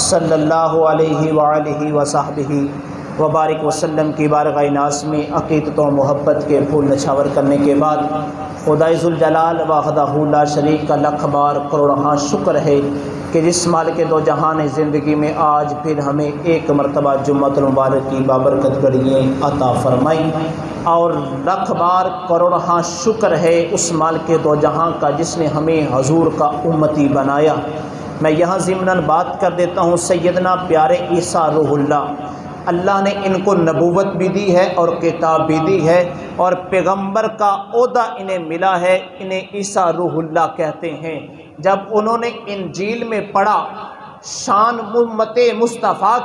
सल्लल्लाहु अलैहि वआलिहि वसहबिहि वबारिक वसल्लम की बारगाह नाज़ में अक़ीदत व मोहब्बत के फूल नछावर करने के बाद खुदाई ज़ुल जलाल वहदहू ला शरीक का लख बार करोड़ों शुक्र है कि जिस मालिक दो जहान ज़िंदगी में आज फिर हमें एक मरतबा जुम्मतुल मुबारक की बाबरकत घड़ियाँ अता फरमाई। और लख बार करोड़ों शुक्र है उस मालिक दो जहां का जिसने हमें हजूर का उम्मती बनाया। मैं यहाँ ज़िम्नन बात कर देता हूँ, सैयदना प्यारे ईसा रूहुल्लाह, अल्लाह ने इनको नबूवत भी दी है और किताब भी दी है और पैगंबर का ओहदा इन्हें मिला है। इन्हें ईसा रूहुल्लाह कहते हैं। जब उन्होंने इंजील में पढ़ा शान उम्मते मुस्तफ़ा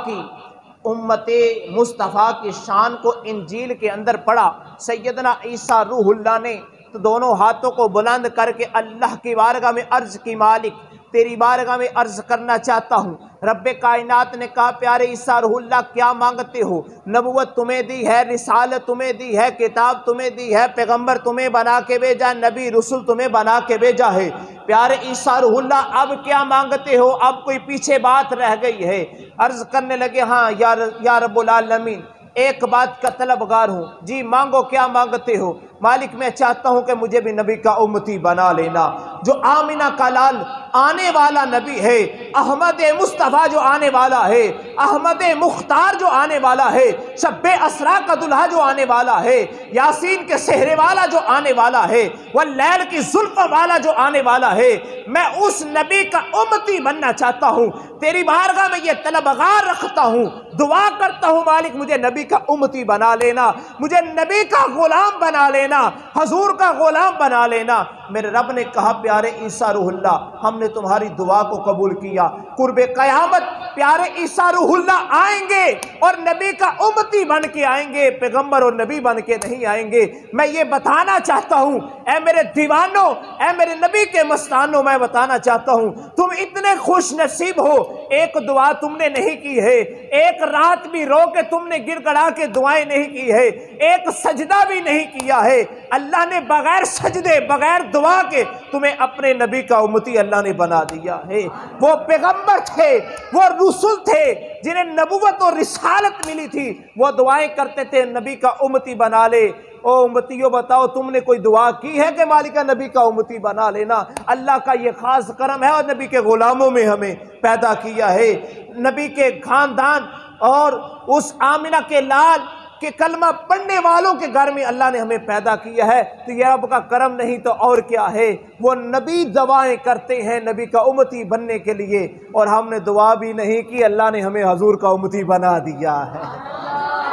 की शान को इंजील के अंदर पढ़ा, सैयदना ईसा रूहुल्लाह ने तो दोनों हाथों को बुलंद करके अल्लाह की बारगाह में अर्ज़ की, मालिक तेरी बारगाह में अर्ज़ करना चाहता हूँ। रब्बे कायनात ने कहा, प्यारे ईसा रूहुल्लाह क्या मांगते हो? नबूवत तुम्हें दी है, रिसालत तुम्हें दी है, किताब तुम्हें दी है, पैगंबर तुम्हें बना के भेजा, नबी रसूल तुम्हें बना के भेजा है। प्यारे ईसा रूहुल्लाह अब क्या मांगते हो? अब कोई पीछे बात रह गई है। अर्ज़ करने लगे, हाँ या रब्बुल आलमीन, एक बात का तलबगार हूँ। जी मांगो, क्या मांगते हो? मालिक मैं चाहता हूँ कि मुझे भी नबी का उम्मती बना लेना। जो आमिना का लाल आने वाला नबी है, अहमद मुस्तफ़ा जो आने वाला है, अहमद मुख्तार जो आने वाला है, शब्बे असरा का दुल्हा जो आने वाला है, यासीन के सेहरे वाला जो आने वाला है, वल्लैल की जुल्फ़ वाला जो आने वाला है, मैं उस नबी का उम्मती बनना चाहता हूँ। तेरी बारगाह में ये तलबगार रखता हूँ, दुआ करता हूँ मालिक मुझे नबी का उम्मती बना लेना, मुझे नबी का गुलाम बना लेना, हजूर का गुलाम बना लेना। मेरे रब ने कहा, प्यारे ईसा रूहुल्लाह हमने तुम्हारी दुआ को कबूल किया। कुर्बे क़यामत प्यारे ईसा रूहुल्लाह आएंगे और नबी का उम्मती बन के आएंगे, पैगंबर और नबी बन के नहीं आएंगे। मैं ये बताना चाहता हूँ, ऐ मेरे दीवानों, ऐ मेरे नबी के मस्तानों, मैं बताना चाहता हूँ तुम इतने खुश नसीब हो। एक दुआ तुमने नहीं की है, एक रात भी रो के तुमने गिड़गड़ा के दुआएं नहीं की है, एक सजदा भी नहीं किया है। अल्लाह ने बगैर सजदे बगैर दुआ के तुम्हें अपने नबी का उम्मती अल्लाह ने बना दिया है। वो पैगंबर थे, वो रसूल थे जिन्हें नबूवत और रिसालत मिली थी, वो दुआएं करते थे नबी का उम्मती बना ले। ओ उम्मतियों बताओ तुमने कोई दुआ की है कि मालिका नबी का उम्मती बना लेना? अल्लाह का ये खास करम है और नबी के गुलामों में हमें पैदा किया है। नबी के खानदान और उस आमिना के लाल के कलमा पढ़ने वालों के घर में अल्लाह ने हमें पैदा किया है। तो यह रब का करम नहीं तो और क्या है। वो नबी दुआएं करते हैं नबी का उम्मती बनने के लिए, और हमने दुआ भी नहीं की, अल्लाह ने हमें हजूर का उम्मती बना दिया है।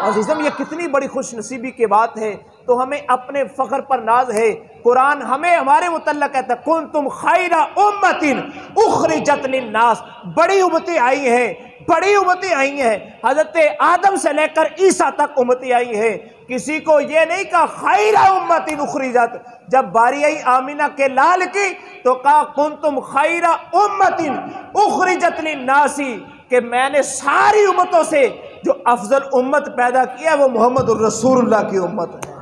अज़ीज़म ये कितनी बड़ी खुश नसीबी की बात है। तो हमें अपने फ़ख्र पर नाज है। कुरान हमें हमारे मुतल्लिक़ कहता है, कुंतुम खैरा उम्मतिन उखरिजत लिन्नास। बड़ी उम्मतें आई हैं, बड़ी उम्मतें आई हैं। हज़रत आदम से लेकर ईसा तक उम्मतें आई हैं। किसी को ये नहीं कहा खैरा उम्मतिन उखरिजत। जब बारी आई आमिना के लाल की तो कहा कुंतुम खैरा उम्मतिन उखरिजत लिन्नासी, कि मैंने सारी उम्मतों से जो अफजल उम्मत पैदा किया वो मोहम्मद रसूलुल्लाह की उम्मत है।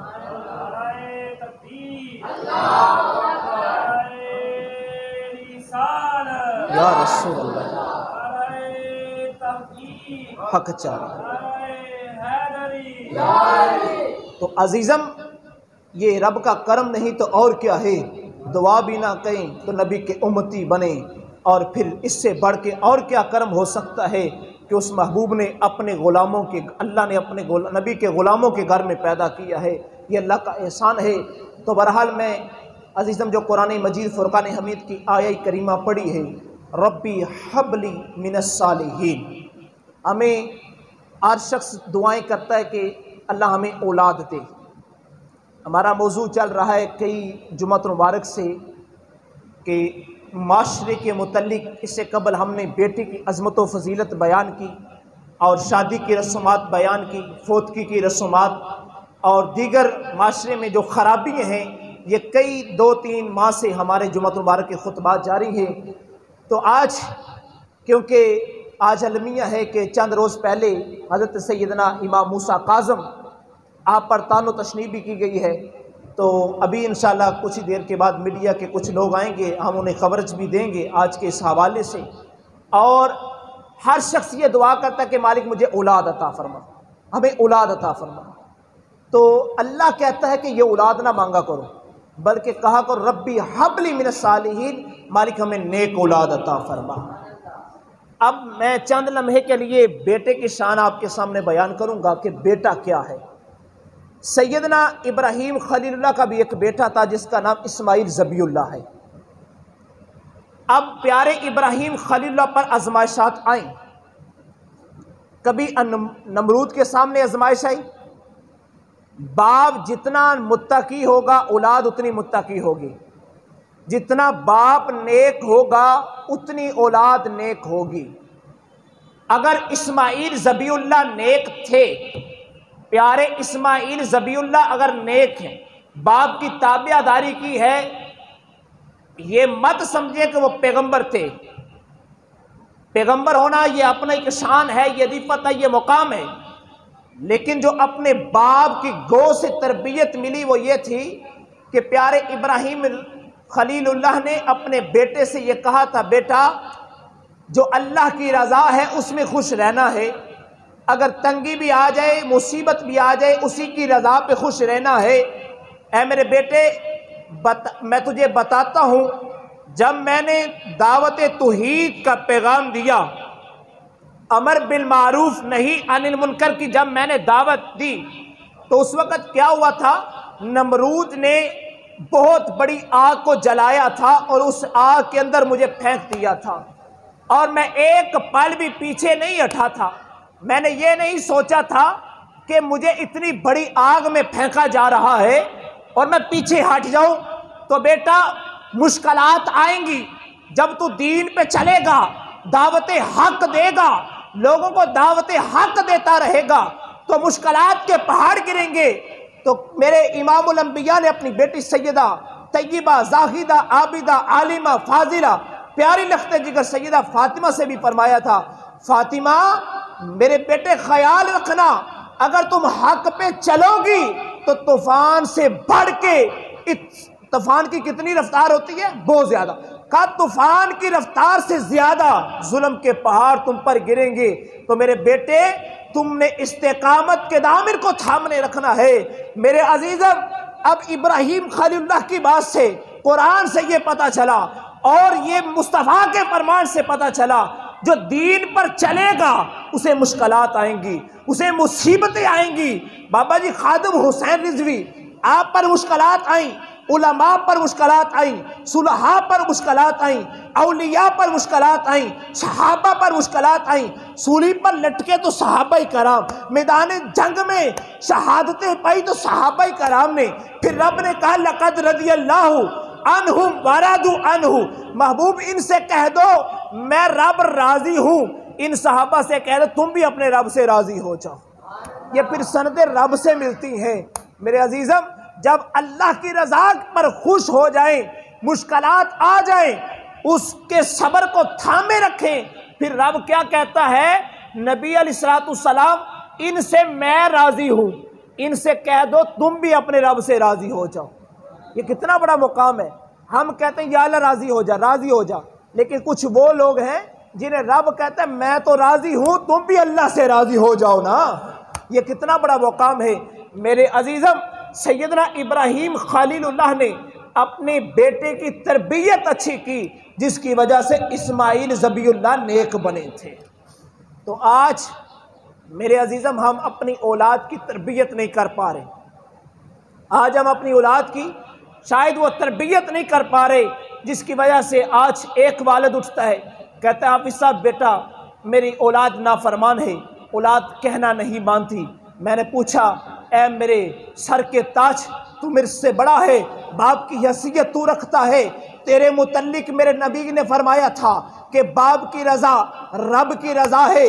या रसूलुल्लाह हक चारा। तो अजीज़म ये रब का करम नहीं तो और क्या है। दुआ भी ना करें तो नबी के उम्मती बने, और फिर इससे बढ़ के और क्या करम हो सकता है कि उस महबूब ने अपने ग़ुलामों के, अल्लाह ने अपने नबी के ग़ुलामों के घर में पैदा किया है। ये अल्लाह का एहसान है। तो बहरहाल मैं अज़ीज़म जो कुरान मजीद फ़ुरक़ान हमीद की आयत करीमा पढ़ी है, रब्बी हबली मिनस सालिहीन, हमें हर शख्स दुआएं करता है कि अल्लाह हमें औलाद दे। हमारा मौजू चल रहा है कई जुम्मत मुबारक से कि माशरे के मुतल्लिक़, इससे कबल हमने बेटी की अज़मत व फ़जीलत बयान की और शादी की रस्मात बयान की, फोतकी की रस्मात और दीगर माशरे में जो ख़राबियाँ हैं, ये कई 2-3 माह से हमारे जुम्मत मुबारक के खुतबात जारी है। तो आज क्योंकि आज अलमिया है कि चंद रोज़ पहले हज़रत सैयदना इमाम मूसा काज़म आप पर तानो तशनीह भी की गई है, तो अभी इंशाल्लाह कुछ ही देर के बाद मीडिया के कुछ लोग आएंगे, हम उन्हें कवरेज भी देंगे आज के इस हवाले से। और हर शख्स ये दुआ करता है कि मालिक मुझे औलाद अता फरमा, हमें औलाद अता फरमा। तो अल्लाह कहता है कि ये औलाद ना मांगा करो, बल्कि कहा करो रब्बी हबली मिनस सालिहीन, मालिक हमें नेक औलाद अता फरमा। अब मैं चंद लम्हे के लिए बेटे की शान आपके सामने बयान करूंगा कि बेटा क्या है। सैयदना इब्राहीम खलीलुल्लाह का भी एक बेटा था जिसका नाम इस्माइल ज़बीउल्लाह है। अब प्यारे इब्राहीम खलीलुल्लाह पर आजमाइशात आई। कभी नमरूद के सामने आजमाइश आई। बाप जितना मुत्तकी होगा औलाद उतनी मुत्तकी होगी, जितना बाप नेक होगा उतनी औलाद नेक होगी। अगर इस्माइल ज़बीउल्लाह नेक थे, प्यारे इस्माइल ज़बीउल्लाह अगर नेक हैं, बाप की ताबेदारी की है, ये मत समझे कि वो पैगंबर थे। पैगंबर होना ये अपना एक शान है, ये रिफ़त है, ये मुकाम है। लेकिन जो अपने बाप की गो से तरबियत मिली वो ये थी कि प्यारे इब्राहीम खलीलुल्लाह ने अपने बेटे से ये कहा था, बेटा जो अल्लाह की रज़ा है उसमें खुश रहना है, अगर तंगी भी आ जाए, मुसीबत भी आ जाए, उसी की रज़ा पे खुश रहना है। ऐ मेरे बेटे मैं तुझे बताता हूँ, जब मैंने दावत तौहीद का पैगाम दिया, अमर बिल मारूफ नहीं अनिल मुनकर की जब मैंने दावत दी, तो उस वक़्त क्या हुआ था, नमरूद ने बहुत बड़ी आग को जलाया था और उस आग के अंदर मुझे फेंक दिया था, और मैं एक पल भी पीछे नहीं हटा था। मैंने ये नहीं सोचा था कि मुझे इतनी बड़ी आग में फेंका जा रहा है और मैं पीछे हट जाऊं। तो बेटा मुश्किलात आएंगी, जब तू दीन पे चलेगा, दावत हक देगा, लोगों को दावत हक देता रहेगा, तो मुश्किलात के पहाड़ गिरेंगे। तो मेरे इमामुल अंबिया ने अपनी बेटी सैयदा तय्यबा जाहिदा आबिदा आलिमा फाजिला प्यारी लख्ते जिगर सैयदा फातिमा से भी फरमाया था, फातिमा मेरे बेटे ख्याल रखना, अगर तुम हक पे चलोगी तो तूफान से बढ़ के, तूफान की कितनी रफ्तार होती है, बहुत ज्यादा, का तूफान की रफ्तार से ज्यादा जुल्म के पहाड़ तुम पर गिरेंगे। तो मेरे बेटे तुमने इस्तेकामत के दामिर को थामने रखना है। मेरे अजीजम, अब इब्राहीम खलीलुल्लाह की बात से, कुरान से ये पता चला और ये मुस्तफ़ा के फरमान से पता चला, जो दीन पर चलेगा उसे मुश्किलात आएंगी, उसे मुसीबतें आएंगी। बाबा जी खादिम हुसैन रिजवी, आप पर मुश्किलात आई, उलमा पर मुश्किलात आई, सुलहा पर मुश्किलात आई, औलिया पर मुश्किलात आई, सहाबा पर मुश्किलात आई। सूली पर लटके तो सहाबा कराम, मैदान जंग में शहादतें पाई तो सहाबा कराम ने। फिर रब ने कहा लक़द रज़ियल्लाहु अन्हुम वरदू अन्हु, महबूब इनसे कह दो मैं रब राजी हूँ, इन सहाबा से कह दो तुम भी अपने रब से राजी हो जाओ। ये फिर सनदे रब से मिलती हैं। मेरे अजीजम, जब अल्लाह की रज़ा पर खुश हो जाए, मुश्किलात आ जाए, उसके सब्र को थामे रखें। फिर रब क्या कहता है, नबी अलैहिस्सलाम इनसे मैं राजी हूँ, इनसे कह दो तुम भी अपने रब से राजी हो जाओ। ये कितना बड़ा मुकाम है। हम कहते हैं या अल्लाह राजी हो जा, राजी हो जा, लेकिन कुछ वो लोग हैं जिन्हें रब कहता है मैं तो राजी हूँ, तुम भी अल्लाह से राजी हो जाओ ना। ये कितना बड़ा मुकाम है। मेरे अजीजम, सैयदना इब्राहीम खलीलुल्लाह ने अपने बेटे की तरबियत अच्छी की, जिसकी वजह से इस्माइल ज़बीउल्लाह नेक बने थे। तो आज मेरे अजीजम, हम अपनी औलाद की तरबियत नहीं कर पा रहे। आज हम अपनी औलाद की शायद वो तरबियत नहीं कर पा रहे, जिसकी वजह से आज एक वालिद उठता है, कहता है हाफिज़ साहब बेटा मेरी औलाद नाफरमान है, औलाद कहना नहीं मानती। मैंने पूछा ऐ मेरे सर के ताज, तू मेरे से बड़ा है, बाप की हैसियत तू रखता है, तेरे मुतल्लिक मेरे नबी ने फरमाया था कि बाप की रज़ा रब की रज़ा है,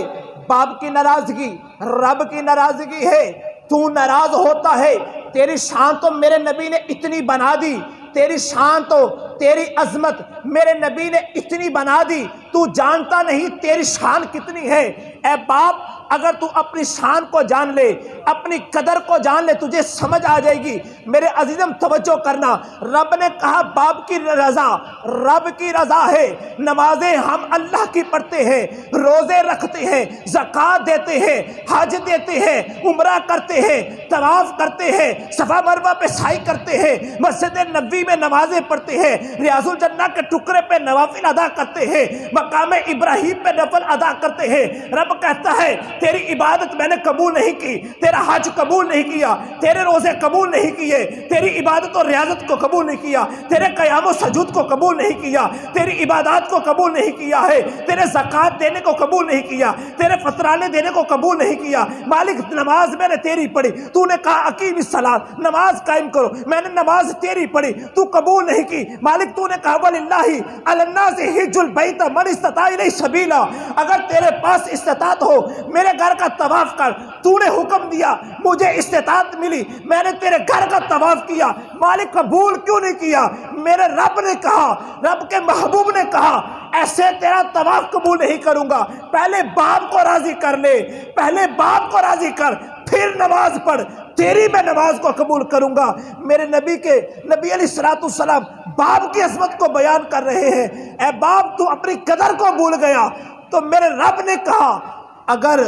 बाप की नाराज़गी रब की नाराज़गी है। तू नाराज़ होता है, तेरी शान तो मेरे नबी ने इतनी बना दी, तेरी शान तो, तेरी अजमत मेरे नबी ने इतनी बना दी, तू जानता नहीं तेरी शान कितनी है। ए बाप अगर तू अपनी शान को जान ले, अपनी कदर को जान ले, तुझे समझ आ जाएगी। मेरे अजीजम तवज्जो करना, रब ने कहा बाप की रजा, रब की रजा है। नमाजें हम अल्लाह की पढ़ते हैं, रोजे रखते हैं, ज़कात देते हैं, हज देते हैं, उम्रा करते हैं, तवाफ करते हैं, सफा मरवा पे साई करते हैं, मस्जिद नबी में नमाजें पढ़ते हैं, रियाजुल जन्नत के टुकड़े पे नवाफिल अदा करते हैं, मकाम इब्राहिम पे नफल अदा करते हैं। रब कहता है तेरी इबादत मैंने कबूल नहीं की, तेरा हज कबूल नहीं किया, तेरे रोजे कबूल नहीं किए, तेरी इबादत और रियाजत को कबूल नहीं किया, तेरे क़याम सजूद को कबूल नहीं किया, तेरी इबादत को कबूल नहीं किया है, तेरे ज़कात देने को कबूल नहीं किया, तेरे फतराने देने को कबूल नहीं किया। मालिक नमाज मैंने तेरी पढ़ी, तूने कहा अकीम सलात, नमाज कायम करो, मैंने नमाज तेरी पढ़ी, तू कबूल नहीं की। मालिक तूने कहा वलिल्लाहि अलन्नासि हिज्जुल बैत मन इस्तता इलैहि सबीला, अगर तेरे पास इस्तिताअत हो मेरे घर का तवाफ कर। तूने हुक्म दिया, मुझे इस्तिताअत मिली, मैंने तेरे घर का तवाफ किया, मालिक कबूल क्यों नहीं किया? मेरे रब ने कहा, रब के महबूब ने कहा ऐसे तेरा तवाफ कबूल नहीं करूंगा। पहले बाप को राजी कर ले, पहले बाप को राजी कर, फिर नमाज पढ़, तेरी मैं नमाज को कबूल करूंगा। मेरे नबी अलैहिस्सलाम बाप की अज़मत को बयान कर रहे हैं। ए बाप तू अपनी कदर को भूल गया। तो मेरे रब ने कहा, अगर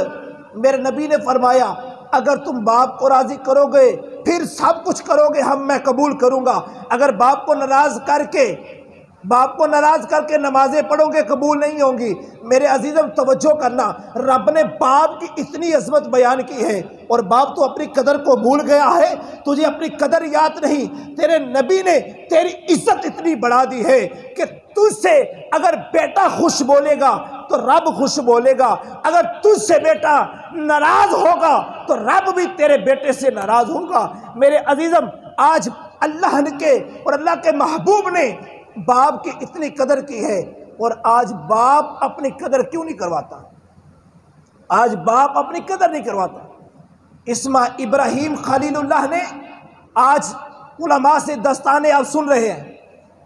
मेरे नबी ने फरमाया अगर तुम बाप को राजी करोगे फिर सब कुछ करोगे, मैं कबूल करूंगा। अगर बाप को नाराज करके नमाजें पढ़ोगे कबूल नहीं होंगी। मेरे अजीजम तवज्जो करना, रब ने बाप की इतनी अजमत बयान की है और बाप तो अपनी कदर को भूल गया है, तुझे अपनी कदर याद नहीं। तेरे नबी ने तेरी इज्जत इतनी बढ़ा दी है कि तुझसे अगर बेटा खुश बोलेगा तो रब खुश बोलेगा, अगर तुझसे बेटा नाराज होगा तो रब भी तेरे बेटे से नाराज होगा। मेरे अजीजम आज अल्लाह के और अल्लाह के महबूब ने बाप की इतनी कदर की है और आज बाप अपनी कदर क्यों नहीं करवाता? आज बाप अपनी कदर नहीं करवाता। इब्राहिम खलीलुल्लाह ने आज उलमा से दास्तानें आप सुन रहे हैं,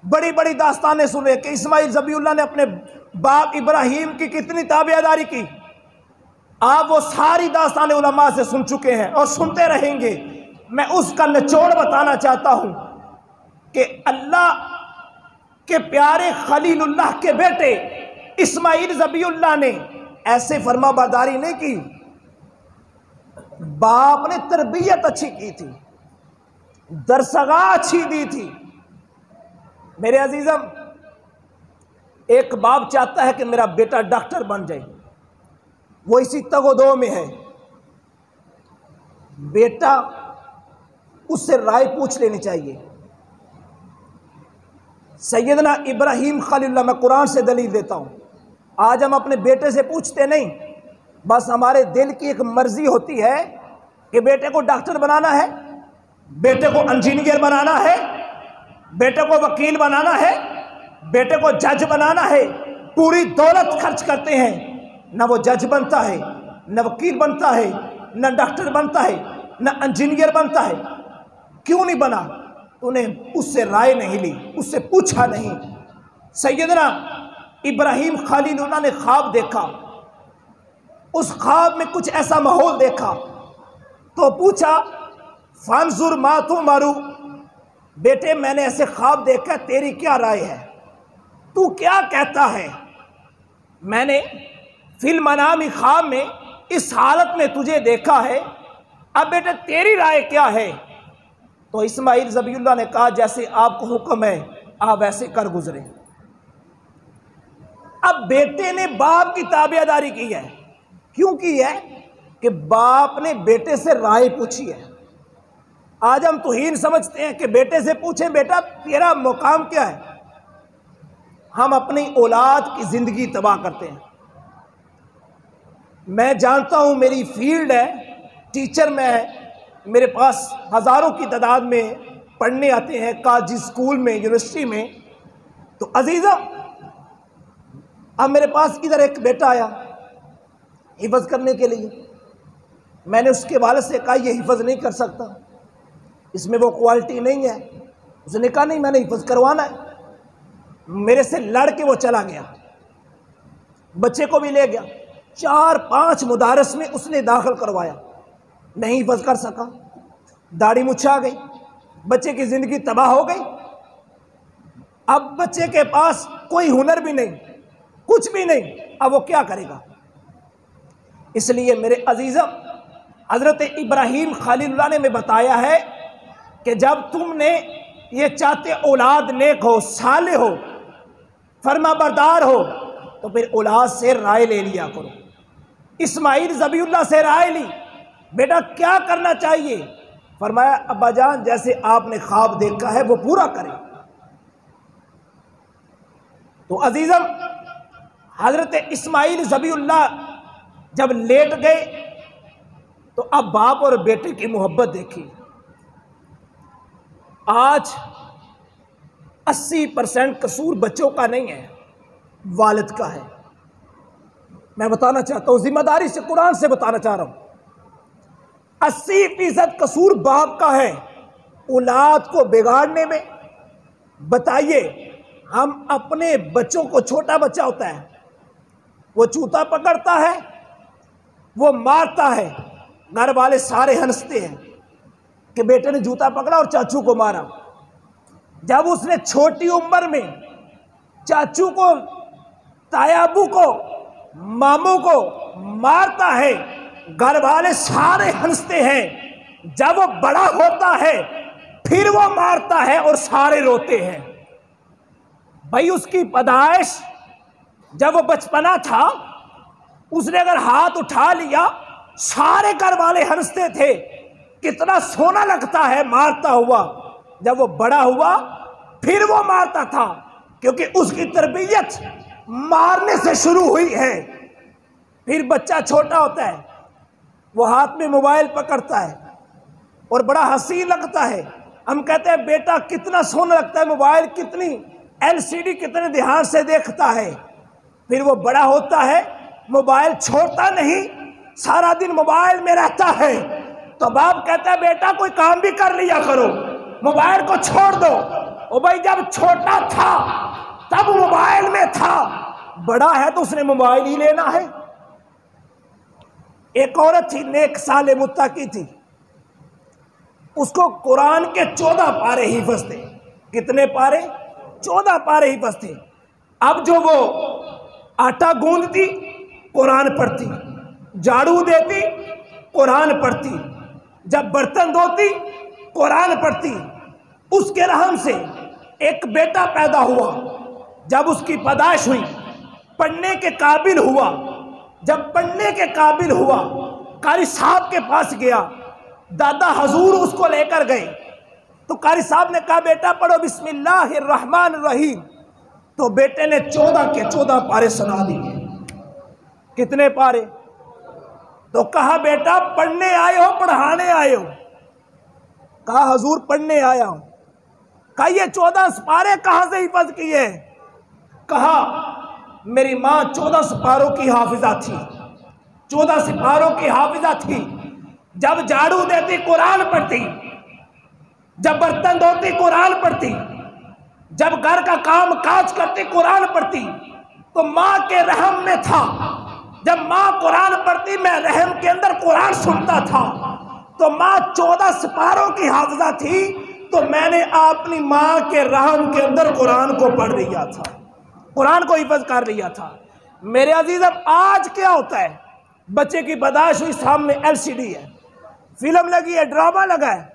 बड़ी बड़ी दास्तानें सुन रहे हैं कि इस्माइल ज़बीउल्लाह ने अपने बाप इब्राहिम की कितनी ताबेदारी की। आप वो सारी दास्तानें उलमा से सुन चुके हैं और सुनते रहेंगे। मैं उसका निचोड़ बताना चाहता हूं कि अल्लाह के प्यारे खलीलुल्लाह के बेटे इस्माइल ज़बीउल्लाह ने ऐसे फरमाबरदारी नहीं की, बाप ने तरबियत अच्छी की थी, दरसगाह अच्छी दी थी। मेरे अजीजम, एक बाप चाहता है कि मेरा बेटा डॉक्टर बन जाए, वो इसी तगोदो में है। बेटा उससे राय पूछ लेनी चाहिए। सैयदना इब्राहिम खलीलुल्लाह, मैं कुरान से दलील देता हूँ, आज हम अपने बेटे से पूछते नहीं, बस हमारे दिल की एक मर्जी होती है कि बेटे को डॉक्टर बनाना है, बेटे को इंजीनियर बनाना है, बेटे को वकील बनाना है, बेटे को जज बनाना है। पूरी दौलत खर्च करते हैं, न वो जज बनता है, न वकील बनता है, न डॉक्टर बनता है, न इंजीनियर बनता है। क्यों नहीं बना? तूने उससे राय नहीं ली, उससे पूछा नहीं। सैयदना इब्राहिम खलीलुल्लाह ने ख्वाब देखा, उस ख्वाब में कुछ ऐसा माहौल देखा तो पूछा फंजुर मा तुमरु, बेटे मैंने ऐसे ख्वाब देखा, तेरी क्या राय है, तू क्या कहता है? मैंने फिल मनामी ख्वाब में इस हालत में तुझे देखा है, अब बेटे तेरी राय क्या है? तो इस्माइल ज़बीउल्लाह ने कहा जैसे आपको हुक्म है आप वैसे कर गुजरे। अब बेटे ने बाप की ताबेदारी की है। क्यों की है? कि बाप ने बेटे से राय पूछी है। आज हम तौहीन समझते हैं कि बेटे से पूछें बेटा तेरा मुकाम क्या है। हम अपनी औलाद की जिंदगी तबाह करते हैं। मैं जानता हूं मेरी फील्ड है, टीचर मैं, मेरे पास हज़ारों की तादाद में पढ़ने आते हैं कॉलेज, स्कूल में, यूनिवर्सिटी में। तो अजीज़ा, अब मेरे पास इधर एक बेटा आया हिफ़्ज़ करने के लिए। मैंने उसके वालिद से कहा ये हिफ़्ज़ नहीं कर सकता, इसमें वो क्वालिटी नहीं है। उसने कहा नहीं मैंने हिफ़्ज़ करवाना है। मेरे से लड़ के वो चला गया, बच्चे को भी ले गया। 4-5 मुदारस में उसने दाखिल करवाया, नहीं हिफज कर सका, दाढ़ी मुच्छा गई, बच्चे की जिंदगी तबाह हो गई। अब बच्चे के पास कोई हुनर भी नहीं, कुछ भी नहीं, अब वो क्या करेगा? इसलिए मेरे अजीज़म, हज़रत इब्राहीम खलीलुल्लाह ने में बताया है कि जब तुमने ये चाहते औलाद नेक हो, साले हो, फरमाबरदार हो, तो फिर औलाद से राय ले लिया करो। इस्माइल ज़बीउल्लाह से राय ली, बेटा क्या करना चाहिए? फरमाया अब्बा जान जैसे आपने ख्वाब देखा है वो पूरा करें। तो अजीज़म, हज़रत इस्माइल ज़बीउल्लाह जब लेट गए तो अब बाप और बेटे की मोहब्बत देखी। आज 80% कसूर बच्चों का नहीं है, वालिद का है। मैं बताना चाहता हूं, जिम्मेदारी से, कुरान से बताना चाह रहा हूं, 80% कसूर बाप का है औलाद को बिगाड़ने में। बताइए, हम अपने बच्चों को, छोटा बच्चा होता है वो जूता पकड़ता है, वो मारता है, घर वाले सारे हंसते हैं कि बेटे ने जूता पकड़ा और चाचू को मारा। जब उसने छोटी उम्र में चाचू को, तायाबू को, मामू को मारता है, घर वाले सारे हंसते हैं। जब वो बड़ा होता है फिर वो मारता है और सारे रोते हैं। भाई उसकी पैदाइश, जब वो बचपना था, उसने अगर हाथ उठा लिया सारे घर वाले हंसते थे, कितना सोना लगता है मारता हुआ। जब वो बड़ा हुआ फिर वो मारता था, क्योंकि उसकी तरबियत मारने से शुरू हुई है। फिर बच्चा छोटा होता है, वो हाथ में मोबाइल पकड़ता है और बड़ा हसीन लगता है। हम कहते हैं बेटा कितना सोना लगता है मोबाइल, कितनी LCD कितने ध्यान से देखता है। फिर वो बड़ा होता है, मोबाइल छोड़ता नहीं, सारा दिन मोबाइल में रहता है। तो बाप कहता है बेटा कोई काम भी कर लिया करो, मोबाइल को छोड़ दो। ओ भाई जब छोटा था तब मोबाइल में था, बड़ा है तो उसने मोबाइल ही लेना है। एक औरत थी, नेक साले मुत्तकी थी, उसको कुरान के 14 पारे हिफ्ज़ थे। कितने पारे? 14 पारे हिफ्ज़ थे। अब जो वो आटा गूंदती कुरान पढ़ती, झाड़ू देती कुरान पढ़ती, जब बर्तन धोती कुरान पढ़ती। उसके रहम से एक बेटा पैदा हुआ। जब उसकी पैदाइश हुई, पढ़ने के काबिल हुआ। जब पढ़ने के काबिल हुआ, कारी साहब के पास गया, दादा हजूर उसको लेकर गए। तो कारी साहब ने कहा बेटा पढ़ो बिस्मिल्लाहिर्रहमानिर्रहीम। तो बेटे ने 14 के 14 पारे सुना दिए। कितने पारे? तो कहा बेटा पढ़ने आए हो पढ़ाने आए हो? कहा हजूर पढ़ने आया हूं। कहा ये 14 पारे कहां से हिफज किए? कहा मेरी मां 14 सिपारों की हाफिजा थी, 14 सिपारों की हाफिजा थी। जब झाड़ू देती कुरान पढ़ती, जब बर्तन धोती कुरान पढ़ती, जब घर का काम काज करती कुरान पढ़ती। तो माँ के रहम में था, जब माँ कुरान पढ़ती मैं रहम के अंदर कुरान सुनता था। तो माँ 14 सिपारों की हाफिजा थी, तो मैंने अपनी माँ के रहम के अंदर कुरान को पढ़ लिया था, कुरान को हिफज कर लिया था। मेरे अजीज़म आज क्या होता है? बच्चे की पैदाइश हुई, सामने LCD है, फिल्म लगी है, ड्रामा लगा है।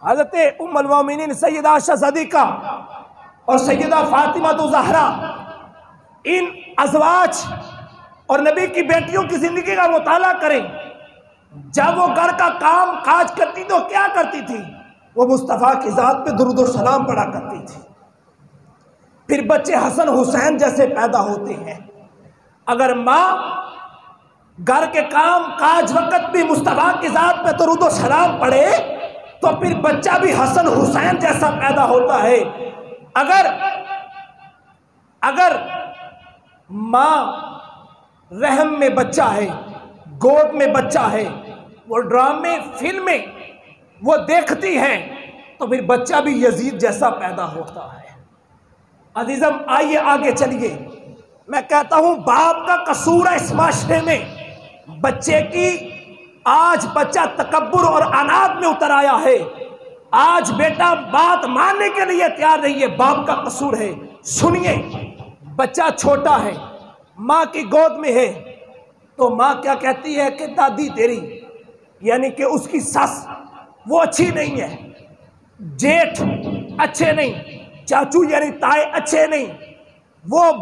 हज़रत उम्मुल मोमिनीन सैयदा आयशा सदीका और सैयदा फातिमा तो ज़हरा, इन अज़वाज और नबी की बेटियों की जिंदगी का मुताला करें। जब वो घर का काम काज करती तो क्या करती थी? वो मुस्तफ़ा की ज़ात पे दुरूद और सलाम पढ़ा करती थी। फिर बच्चे हसन हुसैन जैसे पैदा होते हैं। अगर माँ घर के काम काज वक़्त भी मुस्तफ़ा की ज़ात पे दुरूद और सलाम पढ़े तो फिर बच्चा भी हसन हुसैन जैसा पैदा होता है। अगर माँ रहम में बच्चा है, गोद में बच्चा है, वो ड्रामे फिल्में वो देखती है, तो फिर बच्चा भी यजीद जैसा पैदा होता है। अजीज़म आइए आगे चलिए, मैं कहता हूं बाप का कसूर है इस माशरे में। बच्चे की आज बच्चा तकब्बुर और अनाद में उतर आया है। आज बेटा बात मानने के लिए तैयार नहीं है, बाप का कसूर है। सुनिए, बच्चा छोटा है, माँ की गोद में है, तो माँ क्या कहती है कि दादी तेरी यानी कि उसकी सास वो अच्छी नहीं है, जेठ अच्छे नहीं, चाचू यानी ताए अच्छे नहीं, वो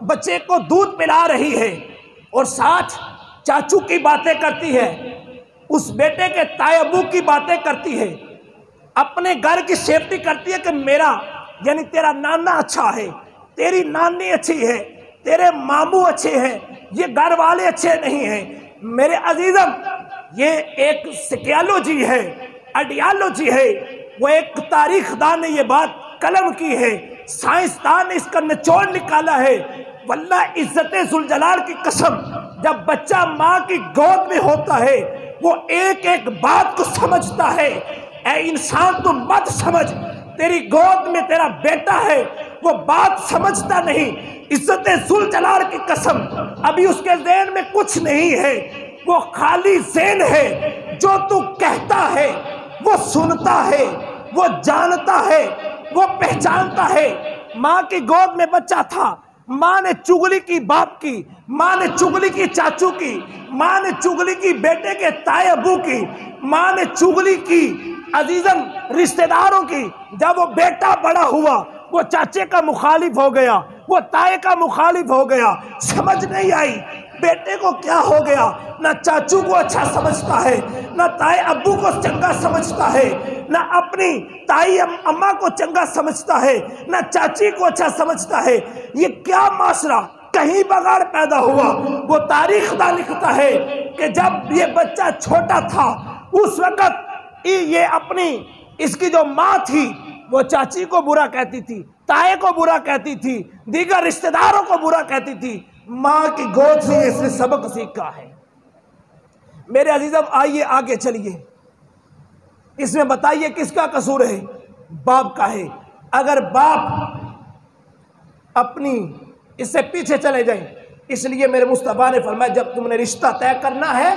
बच्चे को दूध पिला रही है और साथ चाचू की बातें करती है, उस बेटे के ताए अबू की बातें करती है, अपने घर की सेफ्टी करती है कि मेरा यानी तेरा नाना अच्छा है, तेरी नानी अच्छी है, तेरे मामू अच्छे हैं, ये घर वाले अच्छे नहीं हैं। मेरे अजीजम, ये एक साइकोलॉजी है, आइडियोलॉजी है। वो एक तारीखदान ने ये बात कलम की है, साइंसदान ने इसका निचोड़ निकाला है। वल्लाह इज्जत जुल जलाल की कसम, जब बच्चा माँ की गोद में होता है वो एक एक बात को समझता है। ऐ इंसान तू मत समझ, तेरी गोद में तेरा बेटा है, वो बात समझता नहीं। इज्जत जुल जलाल की कसम, अभी उसके ज़हन में कुछ नहीं है, वो खाली ज़हन है। जो तू कहता है वो सुनता है, वो जानता है, वो पहचानता है। माँ की गोद में बच्चा था, माँ ने चुगली की बाप की, माँ ने चुगली की चाचू की, माँ ने चुगली की बेटे के ताए अबू की, माँ ने चुगली की अजीजन रिश्तेदारों की। जब वो बेटा बड़ा हुआ वो चाचे का मुखालिफ हो गया, वो ताए का मुखालिफ हो गया। समझ नहीं आई बेटे को क्या हो गया, ना चाचू को अच्छा समझता है, ना ताए अब्बू को चंगा समझता है, ना अपनी ताई अम्मा को चंगा समझता है, ना चाची को अच्छा समझता है। ये क्या माशरा, कहीं बगाड़ पैदा हुआ। वो तारीखदान लिखता है कि जब ये बच्चा छोटा था उस वक्त ये अपनी इसकी जो माँ थी वो चाची को बुरा कहती थी, ताए को बुरा कहती थी, दीगर रिश्तेदारों को बुरा कहती थी। माँ की गोद से इसने सबक सीखा है। मेरे अजीजम, आइए आगे चलिए, इसमें बताइए किसका कसूर है? बाप का है। अगर बाप अपनी इससे पीछे चले जाए, इसलिए मेरे मुस्तफा ने फरमाया जब तुमने रिश्ता तय करना है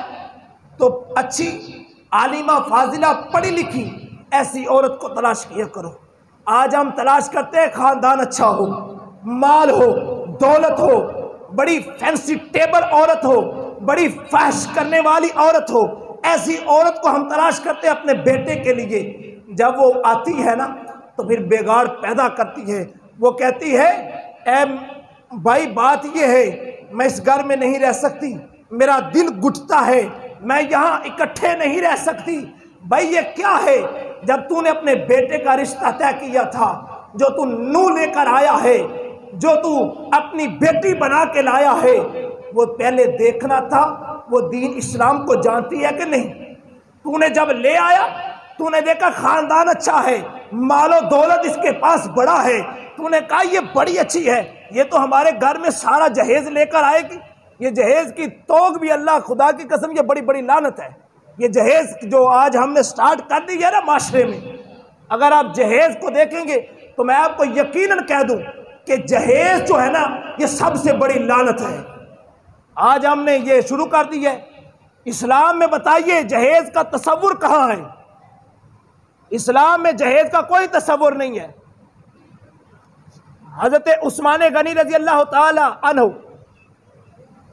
तो अच्छी आलिमा फाजिला पढ़ी लिखी ऐसी औरत को तलाश किया करो। आज हम तलाश करते हैं खानदान अच्छा हो, माल हो, दौलत हो, बड़ी फैंसी टेबल औरत हो, बड़ी फैश करने वाली औरत हो, ऐसी औरत को हम तलाश करते हैं अपने बेटे के लिए। जब वो आती है ना तो फिर बिगाड़ पैदा करती है। वो कहती है ए भाई बात ये है मैं इस घर में नहीं रह सकती, मेरा दिल घुटता है, मैं यहाँ इकट्ठे नहीं रह सकती। भाई ये क्या है? जब तूने अपने बेटे का रिश्ता तय किया था, जो तू नूह लेकर आया है, जो तू अपनी बेटी बना के लाया है, वो पहले देखना था वो दीन इस्लाम को जानती है कि नहीं। तूने जब ले आया तूने देखा खानदान अच्छा है, मालो दौलत इसके पास बड़ा है, तूने कहा ये बड़ी अच्छी है, ये तो हमारे घर में सारा जहेज लेकर आएगी। ये जहेज की तोग भी अल्लाह खुदा की कसम ये बड़ी बड़ी लानत है। ये जहेज जो आज हमने स्टार्ट कर दी है ना माशरे में, अगर आप जहेज को देखेंगे तो मैं आपको यकीनन कह दूं कि जहेज जो है ना ये सबसे बड़ी लानत है। आज हमने ये शुरू कर दी है। इस्लाम में बताइए जहेज का तसव्वुर कहाँ है? इस्लाम में जहेज का कोई तसव्वुर नहीं है। हजरत उस्मान गनी रजी अल्लाह ताला अन्हु,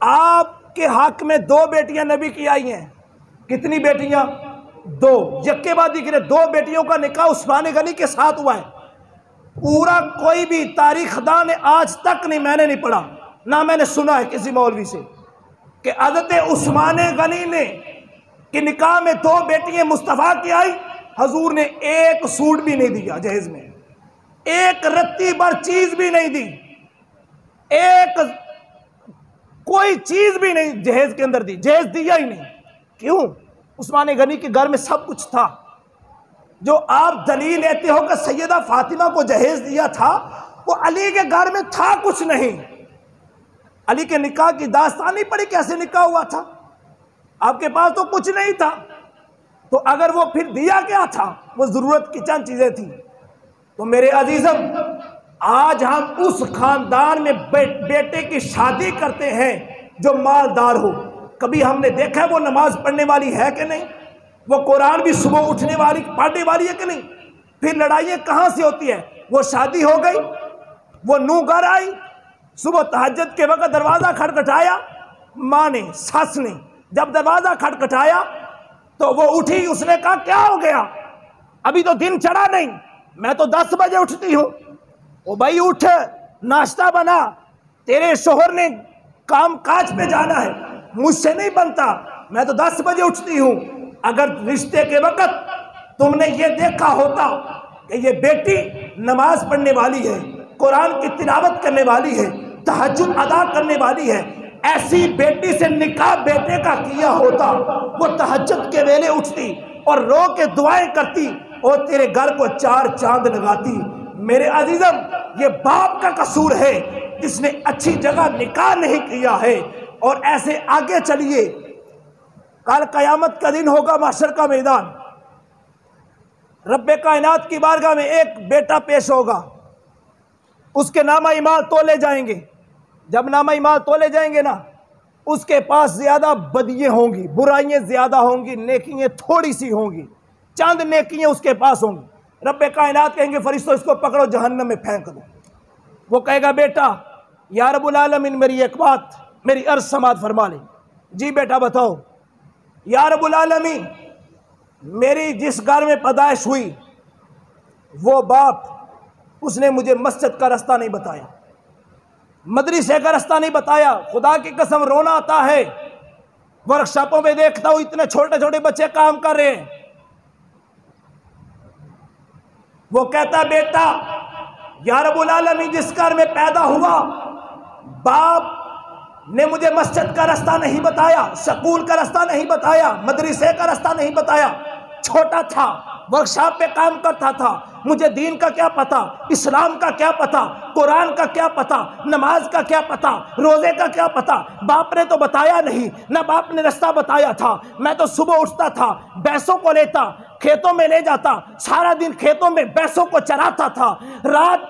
आपके हक में 2 बेटियां नबी की आई हैं। कितनी बेटियां? 2। यक्केबादी के 2 बेटियों का निकाह उस्मान गनी के साथ हुआ है। पूरा कोई भी तारीखदान आज तक नहीं, मैंने नहीं पढ़ा ना मैंने सुना है किसी मौलवी से कि हज़रत उस्मान गनी ने कि निकाह में 2 बेटियां मुस्तफ़ा की आई, हजूर ने एक सूट भी नहीं दिया जहेज में, एक रत्ती भर चीज भी नहीं दी, एक कोई चीज भी नहीं जहेज के अंदर दी, जहेज दिया ही नहीं। क्यों? उस्मान गनी के घर में सब कुछ था। जो आप दलील लेते हो कि सैयदा फातिमा को जहेज दिया था, वो अली के घर में था कुछ नहीं। अली के निकाह की दास्तान नहीं पड़ी, कैसे निकाह हुआ था? आपके पास तो कुछ नहीं था, तो अगर वो फिर दिया क्या था? वो जरूरत की चंद चीजें थी। तो मेरे अजीजम, आज हम उस खानदान में बेटे की शादी करते हैं जो मालदार हो। कभी हमने देखा है वो नमाज पढ़ने वाली है कि नहीं, वो कुरान भी सुबह उठने वाली पढ़ने वाली है कि नहीं। फिर लड़ाइयाँ कहाँ से होती है? वो शादी हो गई, वो नूह घर आई, सुबह तहज्जुद के वक्त दरवाज़ा खटखटाया, माँ ने, सस ने जब दरवाज़ा खटखटाया तो वो उठी, उसने कहा क्या हो गया, अभी तो दिन चढ़ा नहीं, मैं तो 10 बजे उठती हूँ। ओ भाई उठ, नाश्ता बना, तेरे शोहर ने काम काज पे जाना है, मुझसे नहीं बनता, मैं तो 10 बजे उठती हूँ। अगर रिश्ते के वक्त तुमने ये देखा होता कि ये बेटी नमाज पढ़ने वाली है, कुरान की तिलावत करने वाली है, तहज्जुद अदा करने वाली है, ऐसी बेटी से निकाह बेटे का किया होता, वो तहज्जुद के वेले उठती और रो के दुआएं करती और तेरे घर को 4 चांद लगाती। मेरे अजीजम, ये बाप का कसूर है जिसने अच्छी जगह निकाह नहीं किया है। और ऐसे आगे चलिए, कल कयामत का दिन होगा, महशर का मैदान, रब्बे कायनात की बारगाह में एक बेटा पेश होगा, उसके नामा इमाल तोले जाएंगे। जब नामा इमाल तोले जाएंगे ना, उसके पास ज़्यादा बदियाँ होंगी, बुराइयाँ ज़्यादा होंगी, नेकियाँ थोड़ी सी होंगी, चंद नेकियाँ उसके पास होंगी। रब्बे कायनात कहेंगे फरिश्तों इसको पकड़ो जहन्नम में फेंक दो। वो कहेगा बेटा या रब्बुल आलमीन मेरी एक बात, मेरी अर्ज़ समाअत फरमा ले। जी बेटा बताओ। या रब्बुल आलमीन, मेरी जिस घर में पैदाइश हुई वो बाप, उसने मुझे मस्जिद का रास्ता नहीं बताया, मदरसे का रास्ता नहीं बताया। खुदा की कसम रोना आता है, वर्कशॉपों में देखता हूं इतने छोटे छोटे बच्चे काम कर रहे हैं। वो कहता बेटा या रब्बुल आलमीन, जिस घर में पैदा हुआ बाप ने मुझे मस्जिद का रास्ता नहीं बताया, स्कूल का रास्ता नहीं बताया, मदरसे का रास्ता नहीं बताया, छोटा था, वर्कशॉप पे काम करता था, मुझे दीन का क्या पता, इस्लाम का क्या पता, कुरान का क्या पता, नमाज का क्या पता, रोज़े का क्या पता। बाप ने तो बताया नहीं, ना बाप ने रास्ता बताया था। मैं तो सुबह उठता था, भैंसों को लेता, खेतों में ले जाता, सारा दिन खेतों में भैंसों को चराता था। रात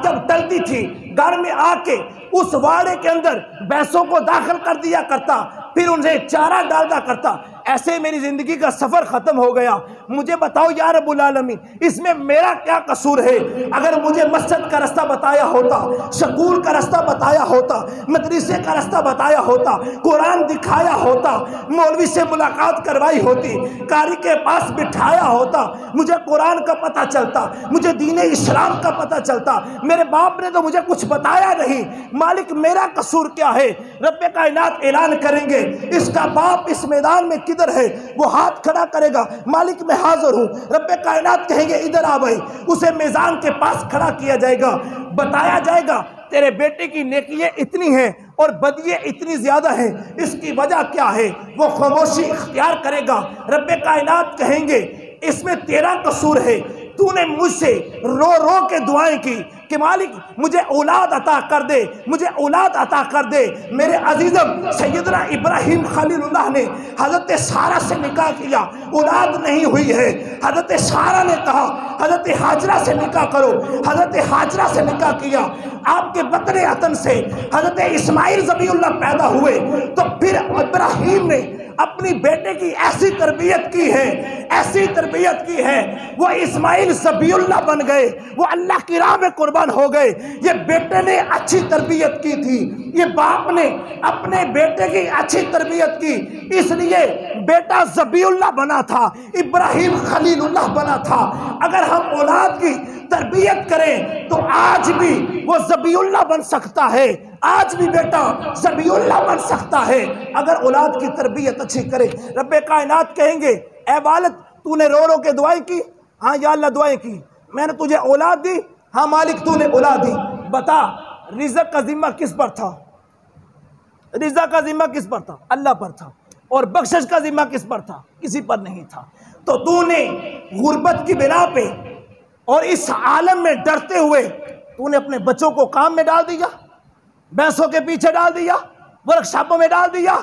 जब टलती थी, घर में आके उस वाड़े के अंदर भैंसों को दाखिल कर दिया करता, फिर उन्हें चारा डालता करता। ऐसे मेरी जिंदगी का सफर खत्म हो गया। मुझे बताओ या रब्बुल आलमीन, इसमें मेरा क्या कसूर है? अगर मुझे मस्जिद का रास्ता बताया होता, स्कूल का रास्ता बताया होता, मदरसे का रास्ता बताया होता, कुरान दिखाया होता, मौलवी से मुलाकात करवाई होती, कारी के पास बिठाया होता, मुझे कुरान का पता चलता, मुझे दीन इस्लाम का पता चलता। मेरे बाप ने तो मुझे कुछ बताया नहीं। मालिक मेरा कसूर क्या है? रब्बे कायनात ऐलान करेंगे इसका बाप इस मैदान में किधर है? वो हाथ खड़ा करेगा, मालिक मैं हाजिर हूँ। रब्बे कायनात कहेंगे इधर आ भाई, उसे मैदान के पास खड़ा किया जाएगा, बताया जाएगा तेरे बेटे की नेकियां इतनी हैं और बदियां इतनी ज्यादा हैं, इसकी वजह क्या है? वो खामोशी इख्तियार करेगा। रब्बे कायनात कहेंगे इसमें तेरा कसूर है, तूने मुझसे रो रो के दुआएं की कि मालिक मुझे औलाद अता कर दे, मुझे औलाद अता कर दे। मेरे अजीज़म सैयदना इब्राहिम खलीलुल्लाह ने हज़रत सारा से निकाह किया, औलाद नहीं हुई है। हज़रत सारा ने कहा हज़रत हाजरा से निकाह करो, हज़रत हाजरा से निकाह किया। आपके बतने अतन से हज़रत इस्माइल ज़बीउल्लाह पैदा हुए, तो फिर इब्राहिम ने अपनी बेटे की ऐसी तरबियत की है, ऐसी तरबियत की है, वो इस्माइल ज़बीउल्लाह बन गए, वो अल्लाह की राह में कुर्बान हो गए। ये बेटे ने अच्छी तरबियत की थी, ये बाप ने अपने बेटे की अच्छी तरबियत की, इसलिए बेटा ज़बीउल्लाह बना था, इब्राहिम खलीलुल्लाह बना था। अगर हम औलाद की तरबियत करें तो आज भी वो ज़बीउल्लाह बन सकता है, आज भी बेटा ज़बीउल्लाह बन सकता है अगर औलाद की तरबियत अच्छी करे। रब्बे कायनात कहेंगे ए वालिद, तूने रो रो के दुआएं की? हाँ या अल्लाह दुआएं की। मैंने तुझे औलाद दी? हाँ मालिक तूने औलाद दी। बता रिज़्क़ का जिम्मा किस पर था? रिज़्क़ का जिम्मा किस पर था? अल्लाह पर था। और बख्शिश का जिम्मा किस पर था? किसी पर नहीं था। तो तूने गुर्बत की बिना पे और इस आलम में डरते हुए तूने अपने बच्चों को काम में डाल दिया, भैंसों के पीछे डाल दिया, वर्कशॉपों में डाल दिया।